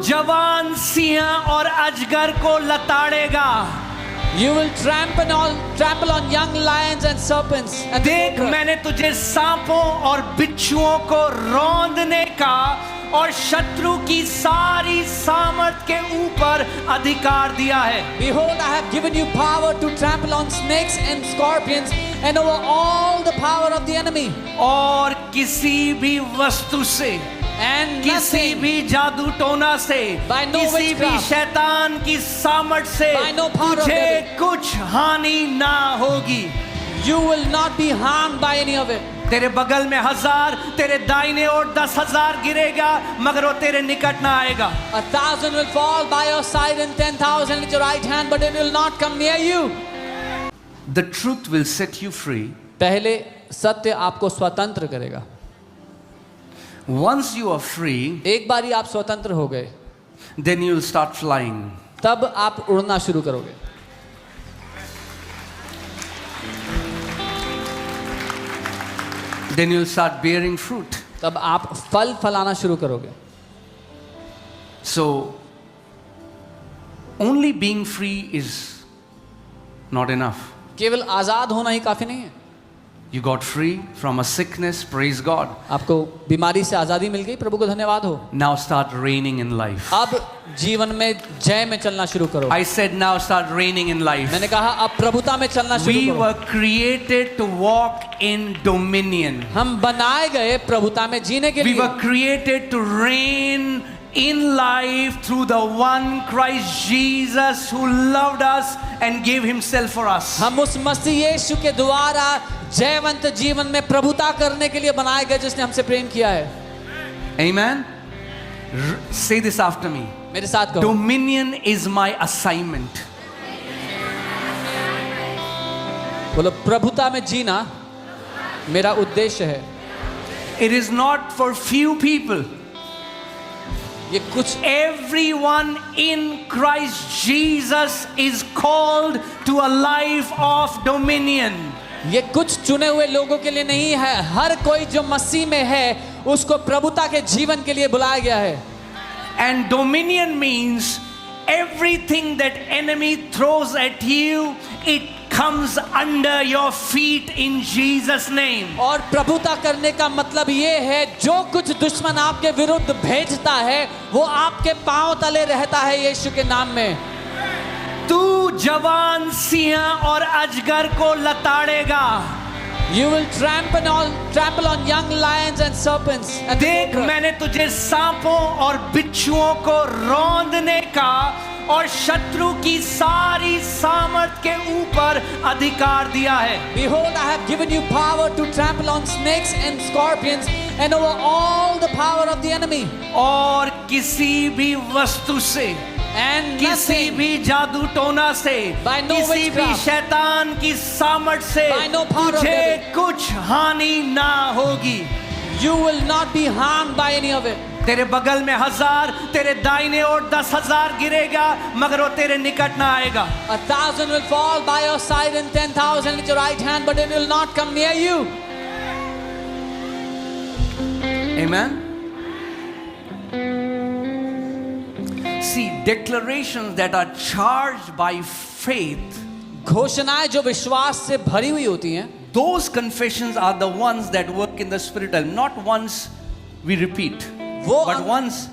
जवान सिंह और अजगर को लताड़ेगा। You will trample on young lions and serpents. And देख, मैंने तुझे सांपों और बिच्छुओं को रौंदने का और शत्रु की सारी सामर्थ के ऊपर अधिकार दिया है। behold, I have given you power to trample on snakes and scorpions and over all the power of the enemy. और किसी भी वस्तु से, And किसी nothing, भी जादू टोना से, By no किसी भी witchcraft, शैतान की सामर्थ से By no power of तुझे devil, कुछ हानि ना होगी। you will not be harmed by any of it. तेरे बगल में 1000, तेरे दाहिने ओर 10,000 गिरेगा, मगर वो तेरे निकट ना आएगा। 1,000 will fall by your side and 10,000 at your right hand, but it will not come near you. The truth will set you free. पहले सत्य आपको स्वतंत्र करेगा। Once you are free, एक बारी आप स्वतंत्र हो गए, then you will start flying. तब आप उड़ना शुरू करोगे। Then you will start bearing fruit. तब आप फल फलाना शुरू करोगे। So, only being free is not enough. केवल आजाद होना ही काफी नहीं है। You got free from a sickness, praise God. आपको बीमारी से आजादी मिल गई, प्रभु को धन्यवाद हो। Now start reigning in life. अब जीवन में जय में चलना शुरू करो। I said now start reigning in life. मैंने कहा अब प्रभुता में चलना शुरू We करो। were created to walk in dominion. हम बनाए गए प्रभुता में जीने के We लिए। were created to reign in life through the one Christ Jesus who loved us and gave himself for us. हम उस मसीह यीशु के द्वारा जयवंत जीवन में प्रभुता करने के लिए बनाए गए, जिसने हमसे प्रेम किया है। Amen. Say this after me. मेरे साथ कहो, Dominion is my assignment. बोलो, प्रभुता में जीना मेरा उद्देश्य है। It is not for few people. ये कुछ Everyone in Christ Jesus is called to a life of dominion. ये कुछ चुने हुए लोगों के लिए नहीं है, हर कोई जो मसीह में है उसको प्रभुता के जीवन के लिए बुलाया गया है। And dominion means everything that enemy throws at you, it comes under your feet in Jesus name. और प्रभुता करने का मतलब ये है, जो कुछ दुश्मन आपके विरुद्ध भेजता है वो आपके पांव तले रहता है यीशु के नाम में। तू जवान सिंह और अजगर को लताड़ेगा। You will trample on young lions and serpents. And देख, मैंने तुझे सांपों और बिच्छुओं को रौंदने का और शत्रु की सारी सामर्थ के ऊपर अधिकार दिया है। behold, I have given you power to trample on snakes and scorpions and over all the power of the enemy. और किसी भी वस्तु से, And किसी nothing, भी जादू टोना से, By no किसी भी witchcraft, शैतान की सामर्थ से By no power of तुझे devil, कुछ हानि ना होगी। you will not be harmed by any of it. तेरे बगल में 1000, तेरे दाहिने ओर 10,000 गिरेगा, मगर वो तेरे निकट ना आएगा। 1,000 will fall by your side and 10,000 at your right hand, but it will not come near you. Amen. See, declarations that are charged by faith, घोषणाएं जो विश्वास से भरी हुई होती हैं, those confessions are the ones that work in the spirit realm, not ones we repeat, वो but ones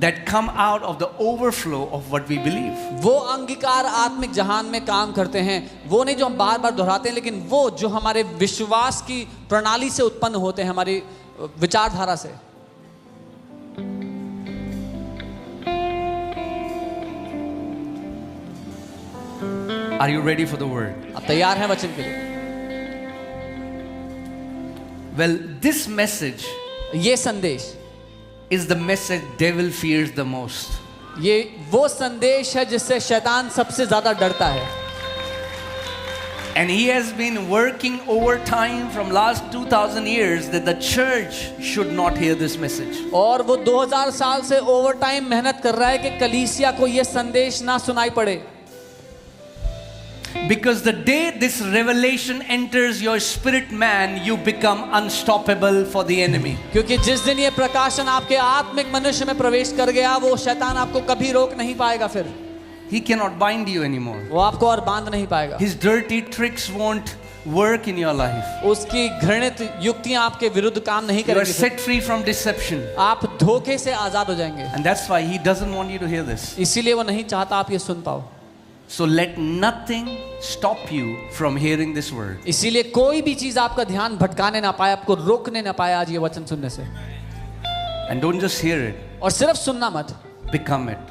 that come out of the overflow of what we believe. वो अंगीकार आत्मिक जहान में काम करते हैं, वो नहीं जो हम बार बार दोहराते हैं, लेकिन वो जो हमारे विश्वास की प्रणाली से उत्पन्न होते हैं, हमारी विचारधारा से। Are you ready for the word? आप तैयार हैं वचन के लिए? Well, this message ये संदेश, is the message devil fears the most. ये वो संदेश है जिससे शैतान सबसे ज्यादा डरता है। And he has been working overtime from last 2000 years that the church should not hear this message. और वो 2000 साल से ओवरटाइम मेहनत कर रहा है कि कलीसिया को ये संदेश ना सुनाई पड़े। Because the day this revelation enters your spirit man, you become unstoppable for the enemy. क्योंकि जिस दिन ये प्रकाशन आपके आत्मिक मनुष्य में प्रवेश कर गया, वो शैतान आपको कभी रोक नहीं पाएगा। फिर He cannot bind you anymore. वो आपको और बांध नहीं पाएगा। His dirty tricks won't work in your life. उसकी घृणित युक्तियां आपके विरुद्ध काम नहीं You are करेंगी। set free from deception. आप धोखे से आजाद हो जाएंगे। And that's why he doesn't want you to hear this. इसीलिए वो नहीं चाहता आप ये सुन पाओ। So let nothing stop you from hearing this word. इसीलिए कोई भी चीज आपका ध्यान भटकाने ना पाए, आपको रोकने ना पाए आज ये वचन सुनने से। And don't just hear it, और सिर्फ सुनना मत, become it.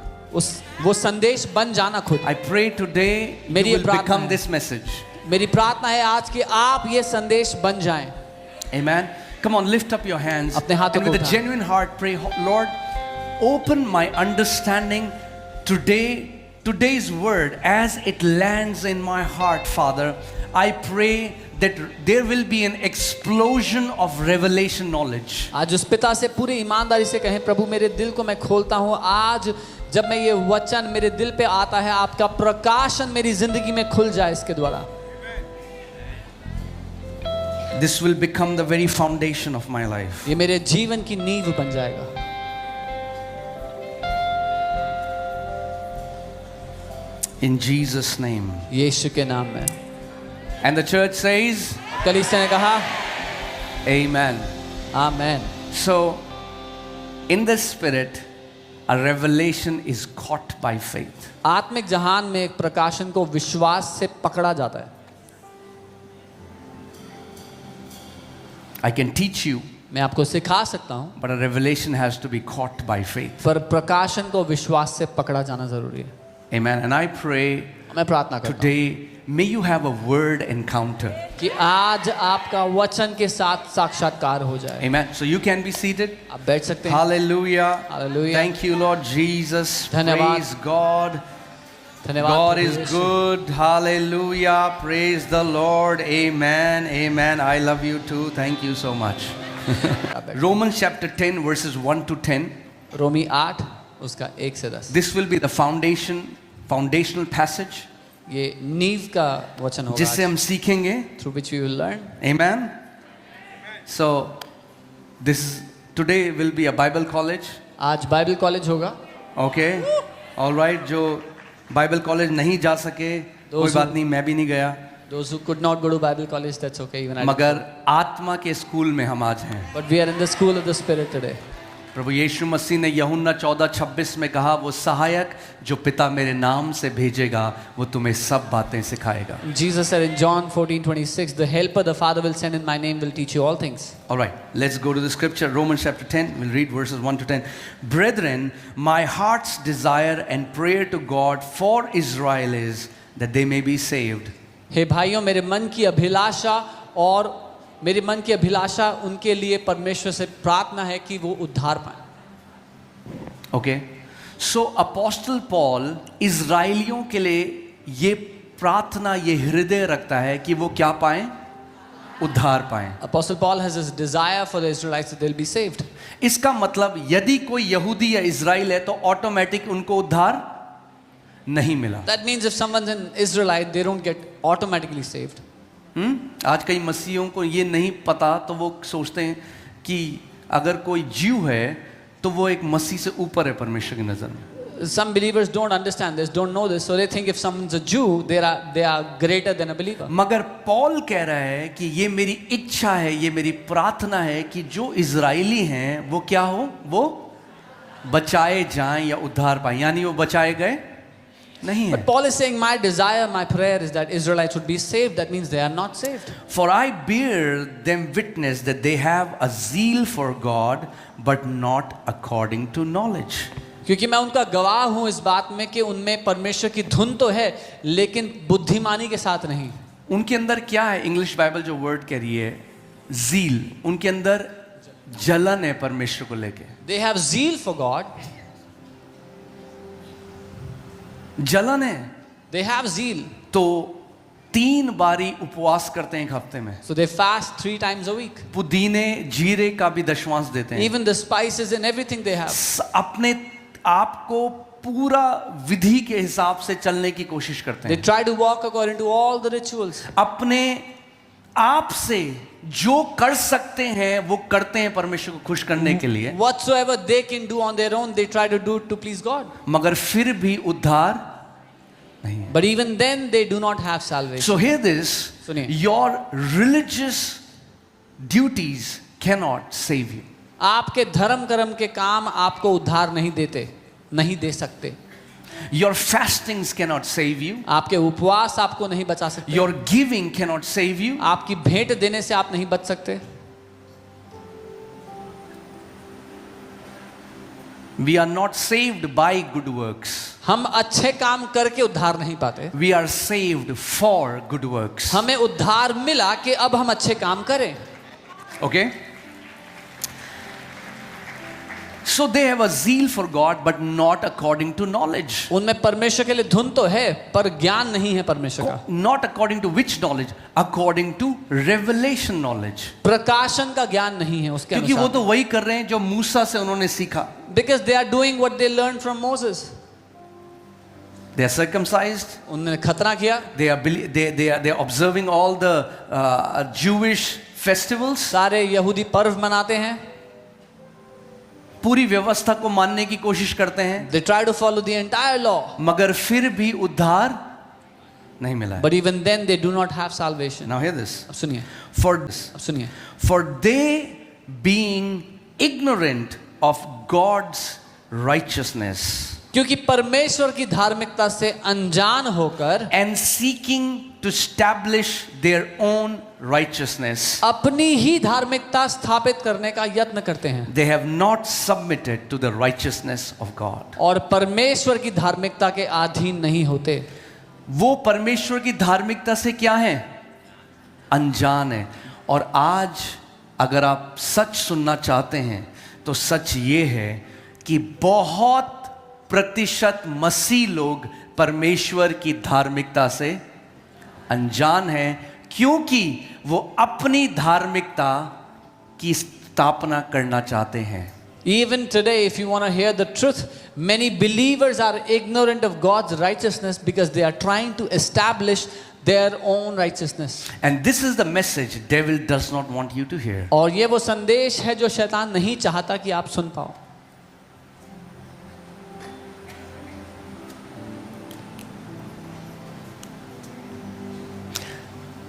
वो संदेश बन जाना खुद। I pray today मेरी you ये will प्रार्थना become है। this message. मेरी प्रार्थना है आज कि आप ये संदेश बन जाएं। Amen. Come on, lift up your hands. अपने हाथों And with को a उठाएं। genuine heart pray, Lord, open my understanding today's word as it lands in my heart, Father. I pray that there will be an explosion of revelation knowledge. आज उस पिता से पूरी ईमानदारी से कहें, प्रभु मेरे दिल को मैं खोलता हूँ। आज जब मैं ये वचन मेरे दिल पे आता है, आपका प्रकाशन मेरी जिंदगी में खुल जाए इसके द्वारा। This will become the very foundation of my life. ये मेरे जीवन की नींव बन जाएगा। In Jesus' name. यीशु के नाम में। And the church says, कलीसिया ने कहा Amen. Amen. So, in the spirit, a revelation is caught by faith. आत्मिक जहान में एक प्रकाशन को विश्वास से पकड़ा जाता है। I can teach you, मैं आपको सिखा सकता हूँ, but a revelation has to be caught by faith. पर प्रकाशन को विश्वास से पकड़ा जाना जरूरी है। Amen. And I pray मैं प्रार्थना करता हूँ today, may you have a word encounter. कि आज आपका वचन के साथ साक्षात्कार हो जाए। Amen. So you can be seated. आप बैठ सकते हैं। Hallelujah. Hallelujah. Thank you, Lord Jesus. धन्यवाद। Praise God. धन्यवाद। God Prabhu is Yeshu. good. Hallelujah. Praise the Lord. Amen. Amen. I love you too. Thank you so much. Romans chapter 10 verses 1 to 10. रोमी 8 उसका 1 से 10। This will be the foundational passage ये नींव का वचन होगा जिससे हम सीखेंगे. through which we will learn। Amen. So today will be a Bible college. आज बाइबल कॉलेज होगा। Okay. All right. जो बाइबल कॉलेज नहीं जा सके कोई बात नहीं, मैं भी नहीं गया, Those who could not go to Bible college, that's okay. Even I मगर आत्मा के स्कूल में हम आज हैं. But we are in the school of the Spirit today. प्रभु यीशु मसीह ने यूहन्ना 14:26 में कहा, वो सहायक जो पिता मेरे नाम से भेजेगा वो तुम्हें सब बातें सिखाएगा. Jesus said in John 14:26, the helper the Father will send in my name will teach you all things. All right, let's go to the scripture. Romans chapter 10, we'll read verses 1 to 10. Brethren, my heart's desire and prayer to God for Israel is that they may be saved. हे भाइयों, मेरे मन की अभिलाषा और मेरे मन की अभिलाषा उनके लिए परमेश्वर से प्रार्थना है कि वो उद्धार पाएं। Okay, so Apostle Paul इज़राइलियों के लिए ये प्रार्थना, ये हृदय रखता है कि वो क्या पाएं? उद्धार पाएं. Apostle Paul has this desire for the Israelites that they'll be saved. इसका मतलब यदि कोई यहूदी या इज़राइल है तो ऑटोमेटिक उनको उद्धार नहीं मिला. That means if someone's an Israelite, they don't get automatically saved. आज कई मसीहियों को ये नहीं पता तो वो सोचते हैं कि अगर कोई ज्यू है तो वो एक मसीह से ऊपर है परमेश्वर की नज़र में. Some believers don't understand this, don't know this, so they think if someone's a Jew, they are greater than a believer. मगर पॉल कह रहा है कि ये मेरी इच्छा है, ये मेरी प्रार्थना है कि जो इज़राइली हैं वो क्या हो, वो बचाए जाएं या उद्धार पाएं. यानी वो बचाए गए नहीं है. But Paul is saying, my desire, my prayer is that Israelites would be saved. That means they are not saved. For I bear them witness that they have a zeal for God, but not according to knowledge. क्योंकि मैं उनका गवाह हूं इस बात में कि उनमें परमेश्वर की धुन तो है लेकिन बुद्धिमानी के साथ नहीं. उनके अंदर क्या है? इंग्लिश बाइबल जो वर्ड कह रही है zeal, उनके अंदर जलन है परमेश्वर को लेके. They have zeal for God. जलन है. They have zeal. तो 3 बारी उपवास करते हैं एक हफ्ते में. So they fast 3 times a week. पुदीने जीरे का भी दशमांश देते हैं. Even the spices and everything they have. अपने आप को पूरा विधि के हिसाब से चलने की कोशिश करते They हैं, try to walk according to all the rituals. अपने आप से जो कर सकते हैं वो करते हैं परमेश्वर को खुश करने के लिए, Whatsoever they can do on their own, they try to do it to please God. मगर फिर भी उद्धार नहीं है. But even then, they do not have salvation. So hear this, सुनिए. your religious duties cannot save you. आपके धर्म कर्म के काम आपको उद्धार नहीं देते, नहीं दे सकते. Your fastings cannot save you. आपके उपवास आपको नहीं बचा सकते. Your giving cannot save you. आपकी भेंट देने से आप नहीं बच सकते. We are not saved by good works. हम अच्छे काम करके उद्धार नहीं पाते. We are saved for good works. हमें उद्धार मिला कि अब हम अच्छे काम करें. Okay? So they have a zeal for God but not according to knowledge. उनमें परमेश्वर के लिए धुन तो है पर ज्ञान नहीं है परमेश्वर का. Not according to which knowledge? According to revelation knowledge. प्रकाशन का ज्ञान नहीं है उसके क्योंकि वो अनुसार. तो वही कर रहे हैं जो मूसा से उन्होंने सीखा. Because they are doing what they learned from Moses. They are circumcised. उन्होंने खतना किया. They are observing all the Jewish festivals. सारे यहूदी पर्व मनाते हैं. पूरी व्यवस्था को मानने की कोशिश करते हैं, They try to follow the entire law. मगर फिर भी उद्धार नहीं मिला है. But even then they do not have salvation. Now hear this. अब सुनिए. अब सुनिए. For they being ignorant of God's righteousness क्योंकि परमेश्वर की धार्मिकता से अनजान होकर and seeking to establish their own righteousness, अपनी ही धार्मिकता स्थापित करने का यत्न करते हैं. they have not submitted to the righteousness of God. और परमेश्वर की धार्मिकता के अधीन नहीं होते. वो परमेश्वर की धार्मिकता से क्या है? अनजान है. और आज अगर आप सच सुनना चाहते हैं तो सच ये है कि बहुत प्रतिशत मसीह लोग परमेश्वर की धार्मिकता से अनजान हैं, क्योंकि वो अपनी धार्मिकता की स्थापना करना चाहते हैं. Even today, if you want to hear the truth, many believers are ignorant of God's righteousness because they are trying to establish their own righteousness. And this is the message devil does not want you to hear. और ये वो संदेश है जो शैतान नहीं चाहता कि आप सुन पाओ.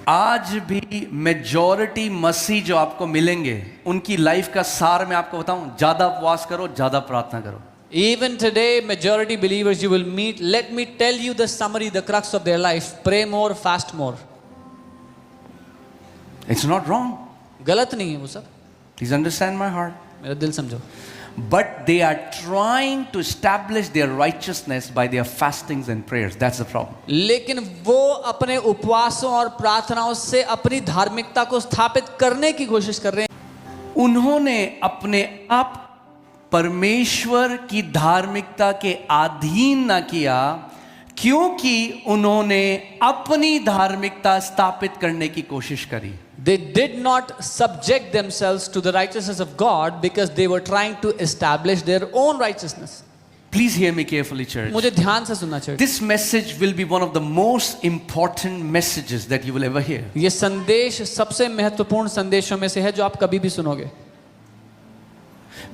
आज भी मेजॉरिटी मसीह जो आपको मिलेंगे उनकी लाइफ का सार मैं आपको बताऊं, ज्यादा उपवास करो, ज्यादा प्रार्थना करो. Even today, majority believers you will meet, let me tell you the summary, the crux of their life. Pray more, fast more. It's not wrong. गलत नहीं है वो सब. Please understand my heart. मेरा दिल समझो. But they are trying to establish their righteousness by their fastings and prayers. That's the problem. लेकिन वो अपने उपवासों और प्रार्थनाओं से अपनी धार्मिकता को स्थापित करने की कोशिश कर रहे हैं. उन्होंने अपने आप परमेश्वर की धार्मिकता के अधीन ना किया, क्योंकि उन्होंने अपनी धार्मिकता स्थापित करने की कोशिश करी. They did not subject themselves to the righteousness of God because they were trying to establish their own righteousness. Please hear me carefully, church. मुझे ध्यान से सुनना चाहिए. This message will be one of the most important messages that you will ever hear. ये संदेश सबसे महत्वपूर्ण संदेशों में से है जो आप कभी भी सुनोगे.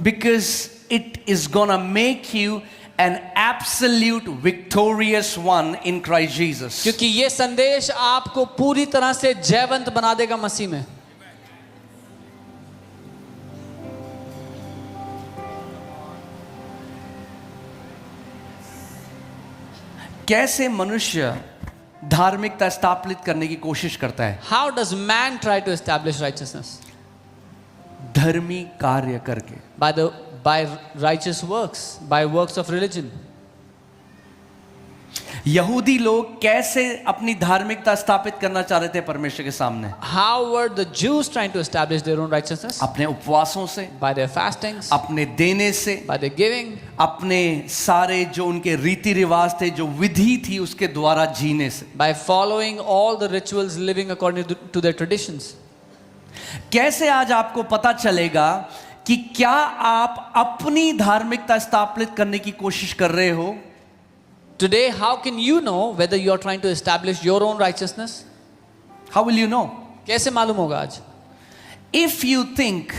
Because it is gonna make you an absolute victorious one in Christ Jesus. क्योंकि ये संदेश आपको पूरी तरह से जयवंत बना देगा मसीह में. कैसे मनुष्य धार्मिकता स्थापित करने की कोशिश करता है? How does man try to establish righteousness? धर्मी कार्य करके. By righteous works, by works of religion. यहूदी लोग कैसे अपनी धार्मिकता स्थापित करना चाह रहे थे परमेश्वर के सामने? How were the Jews trying to establish their own righteousness? अपने उपवासों से, By their fastings, अपने देने से, by their giving, अपने सारे जो उनके रीति रिवाज थे, जो विधि थी, उसके द्वारा जीने से. by following all the rituals, living according to their traditions. कैसे आज आपको पता चलेगा कि क्या आप अपनी धार्मिकता स्थापित करने की कोशिश कर रहे हो Today, how can you know whether you are trying to establish your own righteousness? How will you know? कैसे मालूम होगा आज? If you think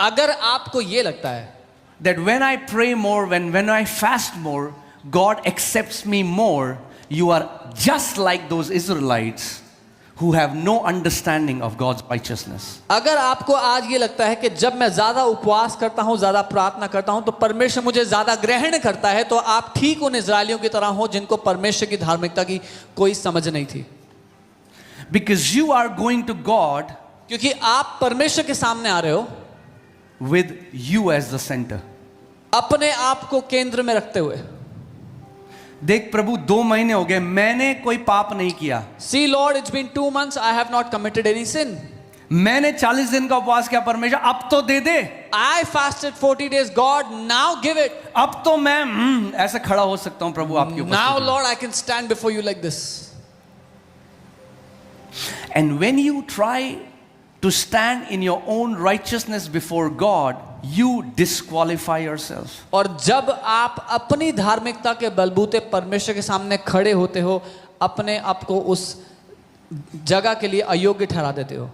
अगर आपको ये लगता है that when I pray more, when I fast more, God accepts me more, you are just like those Israelites who have no understanding of God's righteousness. अगर आपको आज ये लगता है कि जब मैं ज्यादा उपवास करता हूं, ज्यादा प्रार्थना करता हूं, तो परमेश्वर मुझे ज्यादा ग्रहण करता है, तो आप ठीक उन इजरायलियों की तरह हो जिनको परमेश्वर की धार्मिकता की कोई समझ नहीं थी. Because you are going to God क्योंकि आप परमेश्वर के सामने आ रहे हो with you as the center. अपने आप को केंद्र में रखते हुए. देख प्रभु 2 महीने हो गए, मैंने कोई पाप नहीं किया. See Lord, it's been 2 months, I have not committed any sin. मैंने 40 दिन का उपवास किया, परमेश्वर अब तो दे दे. I fasted 40 days, God, now give it. अब तो मैं ऐसे खड़ा हो सकता हूं प्रभु आपके ऊपर. Now Lord, I can stand before you like this. And when you try to stand in your own righteousness before God, you disqualify yourself. और जब आप अपनी धार्मिकता के बलबूते परमेश्वर के सामने खड़े होते हो, अपने आप को उस जगह के लिए अयोग्य ठहरा देते हो.